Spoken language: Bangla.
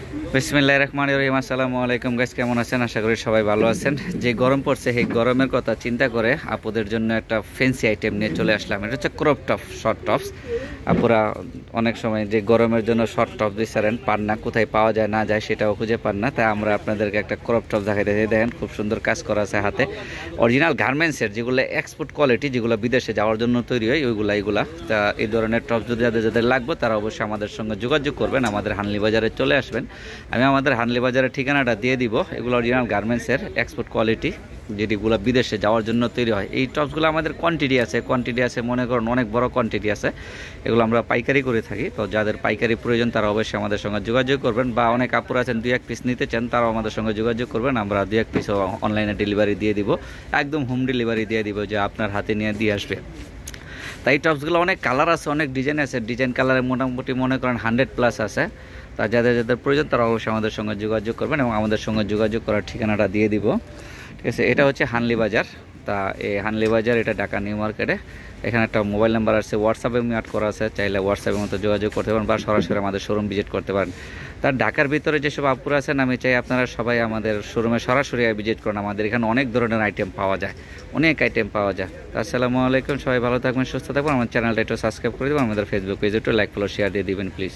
বিসমিল্লাহির রহমানির রহিম। আসসালামু আলাইকুম গাইস, কেমন আছেন? আশা করি সবাই ভালো আছেন। যে গরম পড়ছে এই গরমের কথা চিন্তা করে আপুদের জন্য একটা ফ্যান্সি আইটেম নিয়ে চলে আসলাম। এটা হচ্ছে ক্রপ টপ, শর্ট টপস। আপুরা অনেক সময় যে গরমের জন্য শর্ট টপ দিচ্ছেন, পান না, কোথায় পাওয়া যায় না যায় সেটাও খুঁজে পান না, তাই আমরা আপনাদেরকে একটা ক্রপ টপ দেখাইতে চাই। দেখেন খুব সুন্দর কাজ করা আছে হাতে, অরিজিনাল গার্মেন্টসের, যেগুলো এক্সপোর্ট কোয়ালিটি, যেগুলো বিদেশে যাওয়ার জন্য তৈরি হয় এগুলা। তা এই ধরনের টপ যদি যাদের যাদের লাগবে তারা অবশ্যই আমাদের সঙ্গে যোগাযোগ করবেন, আমাদের হানলি বাজারে চলে আসবেন। আমি আমাদের হানলি বাজারের ঠিকানাটা দিয়ে দিব। এগুলো অরিজিনাল গার্মেন্টসের এক্সপোর্ট কোয়ালিটি, যেগুলো বিদেশে যাওয়ার জন্য তৈরি হয়। এই টপসগুলো আমাদের কোয়ান্টিটি আছে, মনে করুন অনেক বড় কোয়ান্টিটি আছে। এগুলো আমরা পাইকারি করে থাকি, তো যাদের পাইকারি প্রয়োজন তারা অবশ্যই আমাদের সঙ্গে যোগাযোগ করবেন, বা অনেক আপুরা আছেন 2-1 পিস নিতে চান, তারাও আমাদের সঙ্গে যোগাযোগ করবেন। আমরা 2-1 পিসও অনলাইনে ডেলিভারি দিয়ে দিব, একদম হোম ডেলিভারি দিয়ে দিব, যে আপনার হাতে নিয়ে দিয়ে আসবে। তাই এই টপসগুলো অনেক কালার আছে, অনেক ডিজাইন আছে। ডিজাইন কালারে মোটামুটি মনে করেন 100+ আছে। তা যাদের যাদের প্রয়োজন তারা অবশ্যই আমাদের সঙ্গে যোগাযোগ করবেন, এবং আমাদের সঙ্গে যোগাযোগ করার ঠিকানাটা দিয়ে দিব। ঠিক আছে, এটা হচ্ছে হানলি বাজার। তা এই হানলি বাজার, এটা ঢাকা নিউ মার্কেটে। এখানে একটা মোবাইল নাম্বার আছে, হোয়াটসঅ্যাপে অ্যাড করা আছে, চাইলে হোয়াটসঅ্যাপের মতো যোগাযোগ করতে পারেন, বা সরাসরি আমাদের শোরুম ভিজিট করতে পারেন। তার ঢাকার ভিতরে যেসব আপুরা আছেন, আমি চাই আপনারা সবাই আমাদের শোরুমে সরাসরি ভিজিট করেন। আমাদের এখানে অনেক ধরনের আইটেম পাওয়া যায়, অনেক আইটেম পাওয়া যায়। আসসালামু আলাইকুম, সবাই ভালো থাকবেন, সুস্থ থাকবেন। আমার চ্যানেলটা একটু সাবস্ক্রাইব করে দেবেন, আমাদের ফেসবুক পেজে একটু লাইক, ফলো, শেয়ার দিয়ে দিবেন প্লিজ।